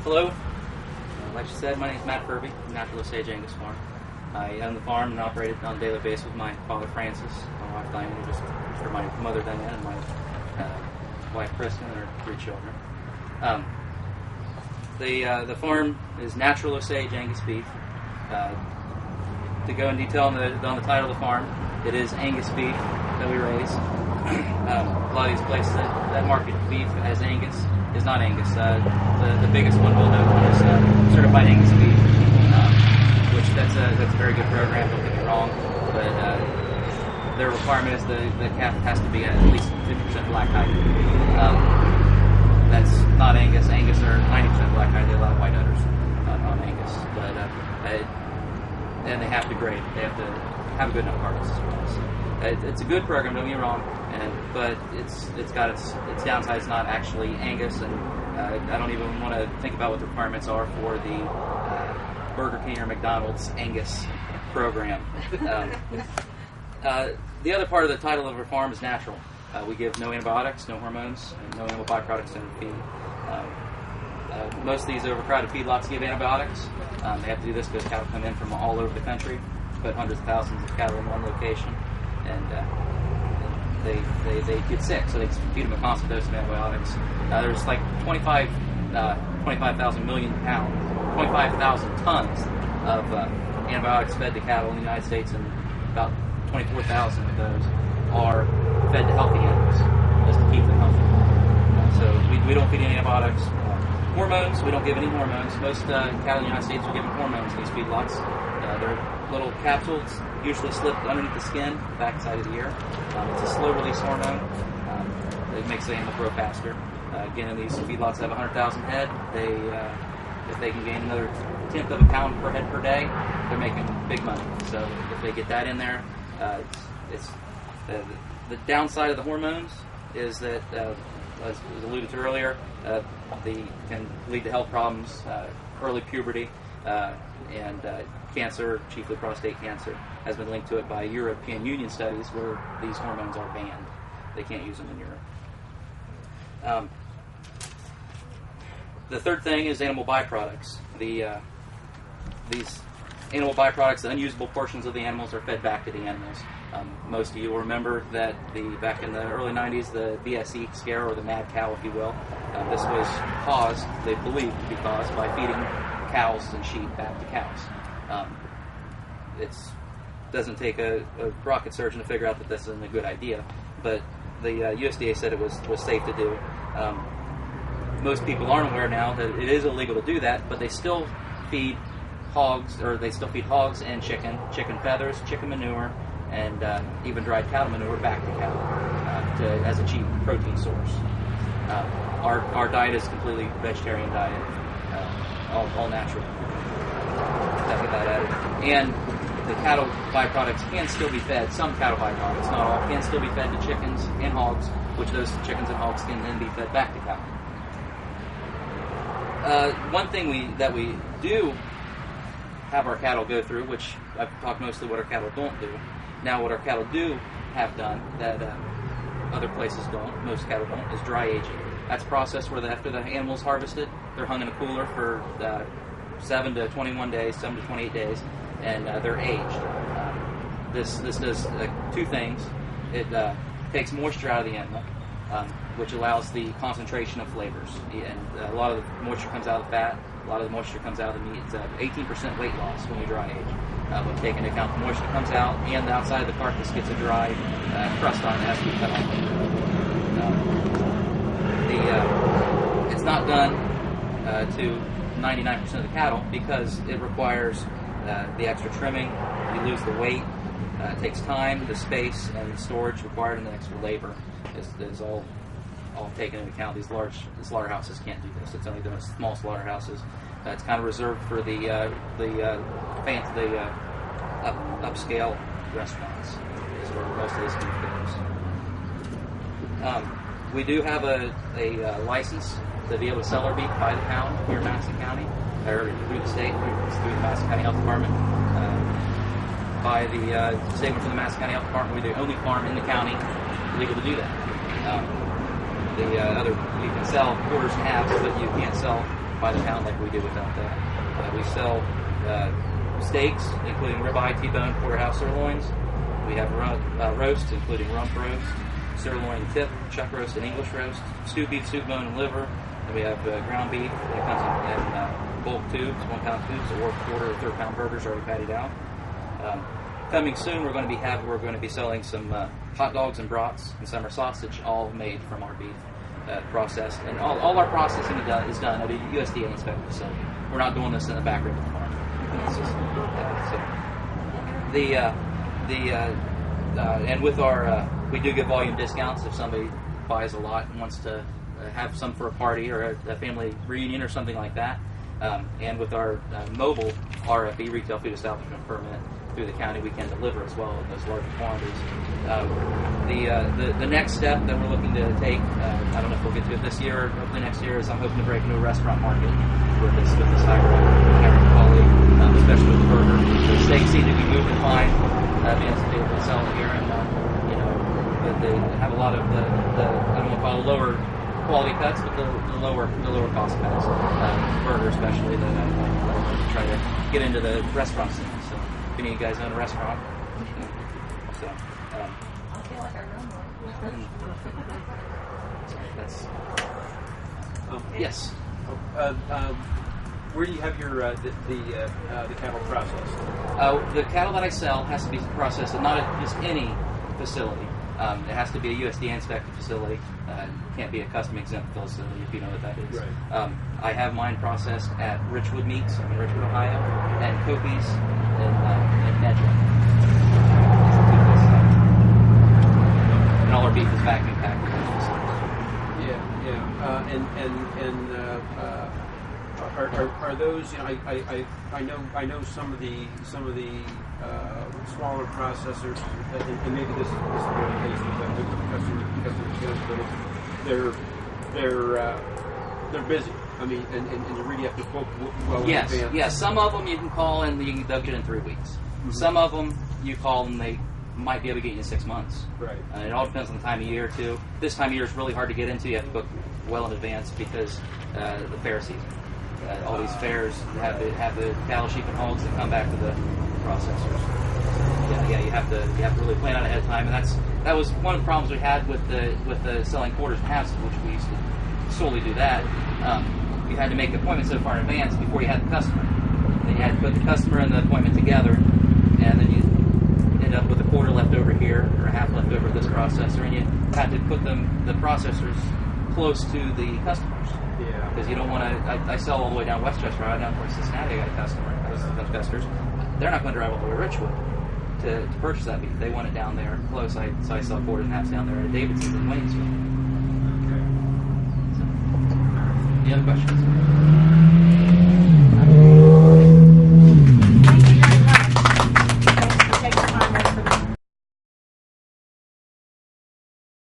Hello. Like you said, my name is Matt Furbee from Natural Osage Angus Farm. I own the farm and operate it on a daily basis with my father Francis, my wife Diane, just for my mother Diane, and my wife Kristen, and her 3 children. The farm is Natural Osage Angus beef. To go in detail on the title of the farm, it is Angus beef that we raise. A lot of these places that market beef as Angus is not Angus. The biggest one we'll note is certified Angus beef, which that's a very good program. Don't get me wrong, but their requirement is the calf has to be at least 50% black hide. That's not Angus. Angus are 90% black hide. They allow white udders on Angus, but and they have to grade. They have to have a good enough carcass as well. So it's a good program. Don't get me wrong, but it's got its downsides. It's not actually Angus, and I don't even want to think about what the requirements are for the Burger King or McDonald's Angus program. The other part of the title of our farm is natural. We give no antibiotics, no hormones, and no animal byproducts in the feed. Most of these overcrowded feedlots give antibiotics. They have to do this because cattle come in from all over the country, put hundreds of thousands of cattle in one location, and they get sick, so they feed them a constant dose of antibiotics. There's like 25,000 million pounds, 25,000 tons of antibiotics fed to cattle in the United States, and about 24,000 of those are fed to healthy animals, just to keep them healthy. So we don't feed any antibiotics. Hormones, we don't give any hormones. Most cattle in the United States are given hormones in these feedlots. They're little capsules, usually slipped underneath the skin, the back side of the ear. It's a slow-release hormone. It makes the animal grow faster. Again, in these feedlots that have 100,000 head, if they can gain another 1/10 of a pound per head per day, they're making big money. So if they get that in there, it's the downside of the hormones is that, as was alluded to earlier, they can lead to health problems, early puberty, and cancer, chiefly prostate cancer, has been linked to it by European Union studies where these hormones are banned. They can't use them in Europe. The third thing is animal byproducts. These animal byproducts, the unusable portions of the animals, are fed back to the animals. Most of you will remember that back in the early 90s, the BSE scare, or the mad cow, if you will, this was caused, they believe to be caused, by feeding cows and sheep back to cows. It doesn't take a rocket surgeon to figure out that this isn't a good idea, but the USDA said it was safe to do. Most people aren't aware now that it is illegal to do that, but they still feed hogs, and chicken feathers, chicken manure, and even dried cattle manure back to cattle as a cheap protein source. Our diet is a completely vegetarian diet, all natural. Get that added. And the cattle byproducts can still be fed. Some cattle byproducts, not all, can still be fed to chickens and hogs, which those chickens and hogs can then be fed back to cattle. One thing that we do have our cattle go through, which I've talked mostly what our cattle don't do. Now, what our cattle do have done that other places don't, most cattle don't, is dry aging. That's a process where after the animal's harvested, they're hung in a cooler for 7 to 21 days, 7 to 28 days, and they're aged. This does 2 things. It takes moisture out of the animal, which allows the concentration of flavors. And a lot of the moisture comes out of the fat, a lot of the moisture comes out of the meat. It's 18% weight loss when you dry age. When taking into account the moisture comes out, and the outside of the carcass gets a dry crust on it as we cut off. It's not done to 99% of the cattle because it requires the extra trimming. You lose the weight. It takes time, the space, and the storage required, and the extra labor is all taken into account. These large slaughterhouses can't do this. It's only done at small slaughterhouses. It's kind of reserved for the upscale restaurants. Is where most of this beef goes. We do have a license to be able to sell our beef by the pound here in Madison County, or through the state, through the Madison County Health Department. By the statement from the Madison County Health Department, we're the only farm in the county legal to do that. The other, you can sell quarters and halves, but you can't sell by the pound like we do without that. We sell steaks, including ribeye, T-bone, porterhouse, sirloins. We have roasts, including rump roast, sirloin tip, chuck roast, and English roast, stew beef, soup bone, and liver. And we have ground beef that comes in bulk tubes, 1 pound tubes, or quarter or third pound burgers already patted out. Coming soon, we're going to be selling some hot dogs and brats and summer sausage, all made from our beef, processed. And all our processing is done at a USDA inspected facility. We're not doing this in the back room of the farm. It's just, and with our, we do give volume discounts if somebody buys a lot and wants to have some for a party or a family reunion or something like that. And with our mobile RFE, Retail Food Establishment Permit, through the county, we can deliver as well in those larger quantities. The next step that we're looking to take, I don't know if we'll get to it this year or hopefully next year, is I'm hoping to break into a restaurant market with this higher quality, especially with the burger. The steaks seem to be moving fine, being able to sell it here, and but they have a lot of the I don't want to call it lower quality cuts, but the lower cost cuts, burger especially, that I try to get into the restaurant scene. So if any of you guys own a restaurant, so I feel like I run one. so that's yes. Where do you have your the cattle processed? The cattle that I sell has to be processed at not at just any facility. It has to be a USDA inspected facility. Can't be a custom exempt facility, if you know what that is. Right. I have mine processed at Richwood Meats in Richwood, Ohio, and Kopi's in Nedra. And all our beef is vacuum packed. Are those? You know, I know some of the smaller processors, and maybe this is the case with customers, they're busy. I mean, and you really have to book well in advance. Yes. Some of them you can call and they'll get in 3 weeks. Mm-hmm. Some of them you call and they might be able to get you in 6 months. Right. It all depends on the time of year too. This time of year is really hard to get into. You have to book well in advance because the fair season. All these fairs have the cattle, sheep, and hogs that come back to the processors. You have to really plan out ahead of time, and that was one of the problems we had with the selling quarters and halves, which we used to solely do that. You had to make appointments so far in advance before you had the customer. Then you had to put the customer and the appointment together, and then you end up with a quarter left over here or a half left over at this processor, and you had to put the processors close to the customers. Yeah. Because you don't want to. I sell all the way down Westchester, right down towards Cincinnati. I got a customer, customers. They're not going to drive all the way to Richwood to purchase that beef. They want it down there close. So I sell quarters and halves down there at Davidson's in Waynesville. Okay. So, any other questions?